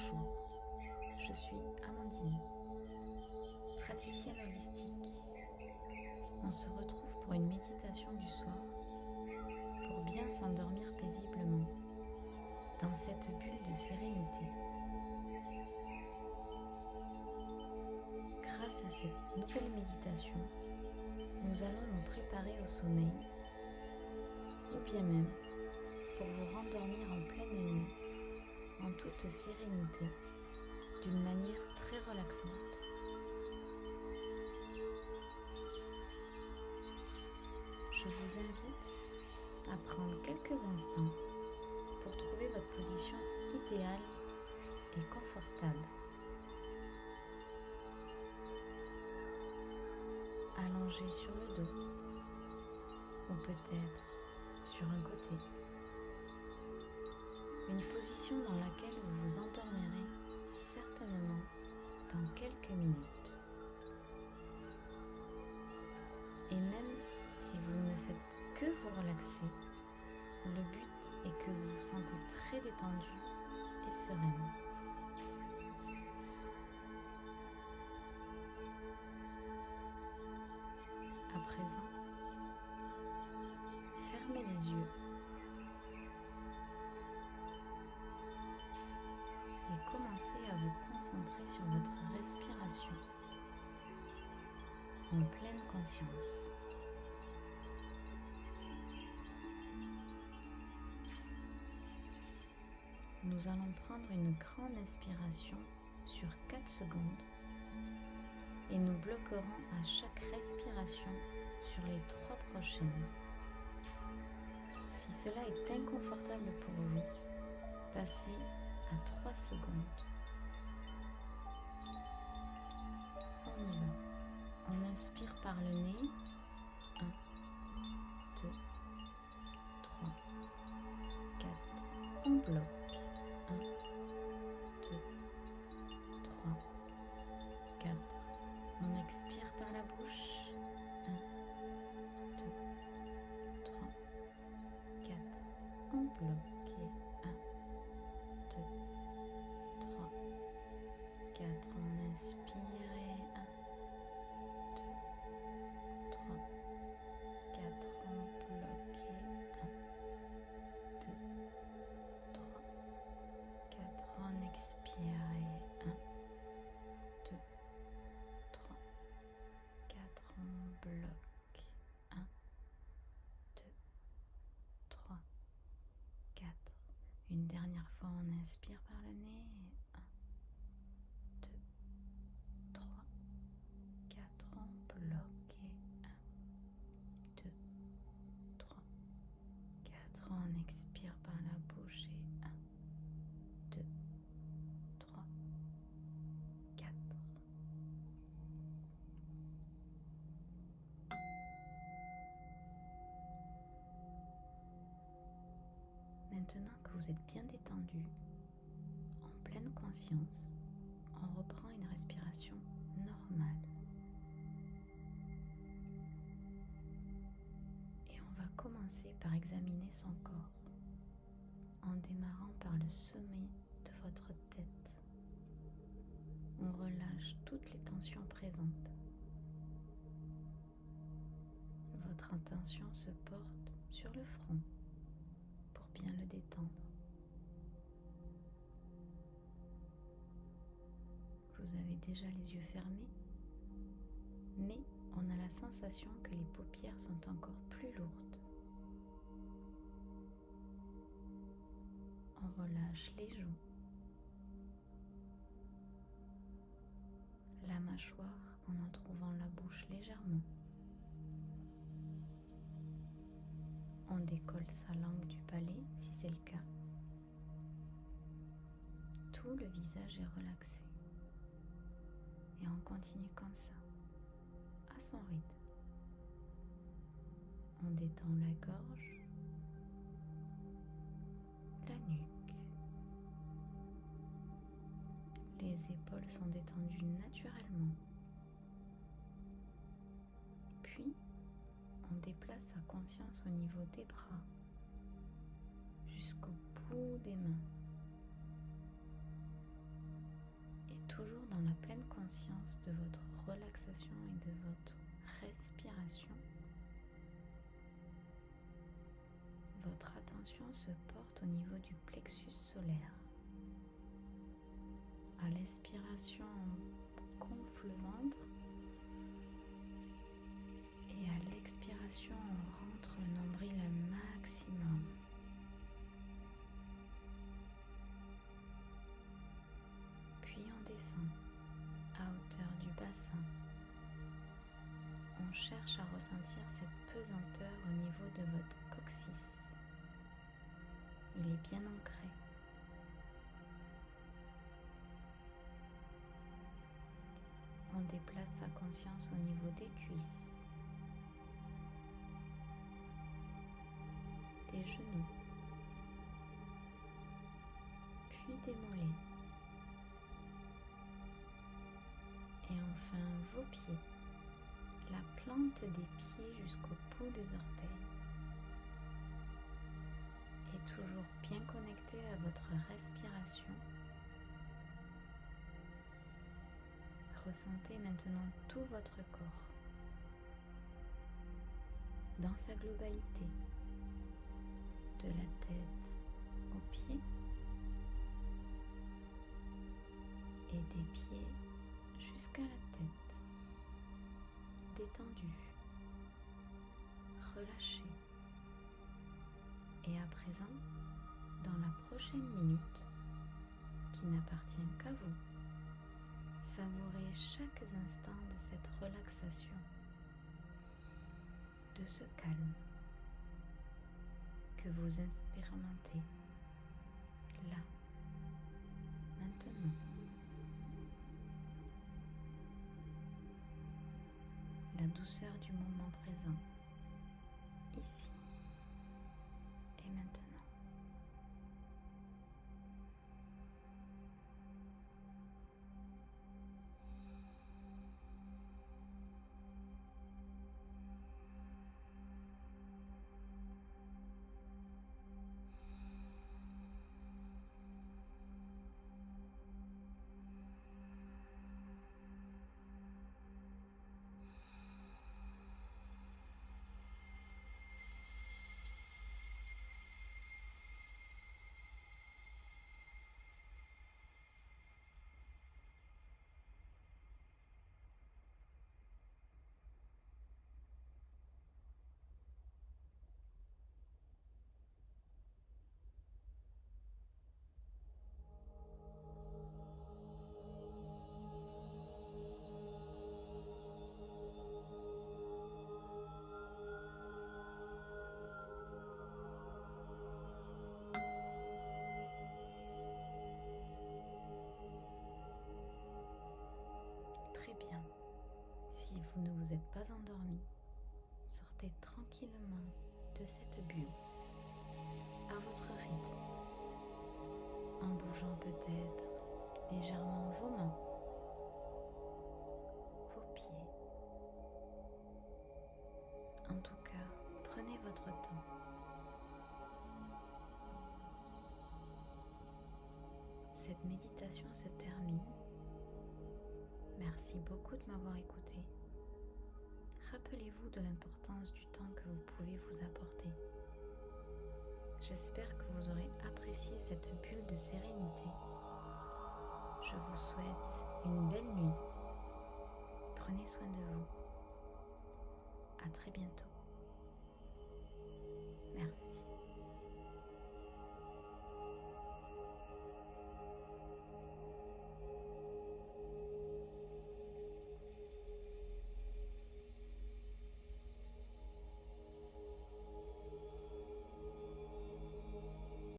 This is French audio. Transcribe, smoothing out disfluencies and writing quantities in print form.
Bonjour, je suis Amandine, praticienne holistique. On se retrouve pour une méditation du soir pour bien s'endormir paisiblement dans cette bulle de sérénité. Grâce à cette nouvelle méditation, nous allons nous préparer au sommeil ou bien même pour vous rendormir en pleine nuit en toute sérénité d'une manière très relaxante. Je vous invite à prendre quelques instants pour trouver votre position idéale et confortable. Allongé sur le dos ou peut-être sur un côté. Une position dans laquelle vous vous endormirez certainement dans quelques minutes. Et même si vous ne faites que vous relaxer, le but est que vous vous sentez très détendu et sereine. À présent, fermez les yeux et commencez à vous concentrer sur votre respiration en pleine conscience. Nous allons prendre une grande inspiration sur 4 secondes et nous bloquerons à chaque respiration sur les 3 prochaines. Si cela est inconfortable pour vous, passez à 3 secondes. On y va. On inspire par le nez. 1, 2, 3, 4. On bloque. 1, 2, 3, 4. On expire par la bouche. 1, 2, 3, 4. On bloque. 1, 2, 3, 4. On inspire. 1, 2, 3, 4. On bloque. 1, 2, 3, 4. On expire. 1, 2, 3, 4. On bloque. 1, 2, 3, 4. Une dernière fois, on inspire par le nez. 1, 2, 3, 4. On bloque. 1, 2, 3, 4. On expire par la bouche. 1, 2, 3, 4. Maintenant que vous êtes bien détendu, en pleine conscience, on reprend une respiration normale. Et on va commencer par examiner son corps, en démarrant par le sommet de votre tête. On relâche toutes les tensions présentes. Votre attention se porte sur le front pour bien le détendre. Vous avez déjà les yeux fermés, mais on a la sensation que les paupières sont encore plus lourdes. On relâche les joues, la mâchoire en trouvant la bouche légèrement. On décolle sa langue du palais si c'est le cas. Tout le visage est relaxé. Et on continue comme ça, à son rythme. On détend la gorge, la nuque. Les épaules sont détendues naturellement. Puis, on déplace sa conscience au niveau des bras, jusqu'au bout des mains. pleine conscience de votre relaxation et de votre respiration, votre attention se porte au niveau du plexus solaire. À l'expiration, on gonfle le ventre et à l'expiration, on rentre le nombril un maximum. Puis on descend à hauteur du bassin. On cherche à ressentir cette pesanteur au niveau de votre coccyx. Il est bien ancré. On déplace sa conscience au niveau des cuisses, des genoux, puis des mollets. Et enfin vos pieds, la plante des pieds jusqu'au bout des orteils. Et toujours bien connecté à votre respiration. Ressentez maintenant tout votre corps dans sa globalité, de la tête aux pieds et des pieds jusqu'à la tête, détendu, relâché. Et à présent, dans la prochaine minute, qui n'appartient qu'à vous, savourez chaque instant de cette relaxation, de ce calme que vous expérimentez là, maintenant. La douceur du moment présent, ici et maintenant. Très bien. Si vous ne vous êtes pas endormi, sortez tranquillement de cette bulle à votre rythme, en bougeant peut-être légèrement vos mains, vos pieds. En tout cas, prenez votre temps. Cette méditation se termine. Merci beaucoup de m'avoir écouté. Rappelez-vous de l'importance du temps que vous pouvez vous apporter. J'espère que vous aurez apprécié cette bulle de sérénité. Je vous souhaite une belle nuit. Prenez soin de vous. À très bientôt.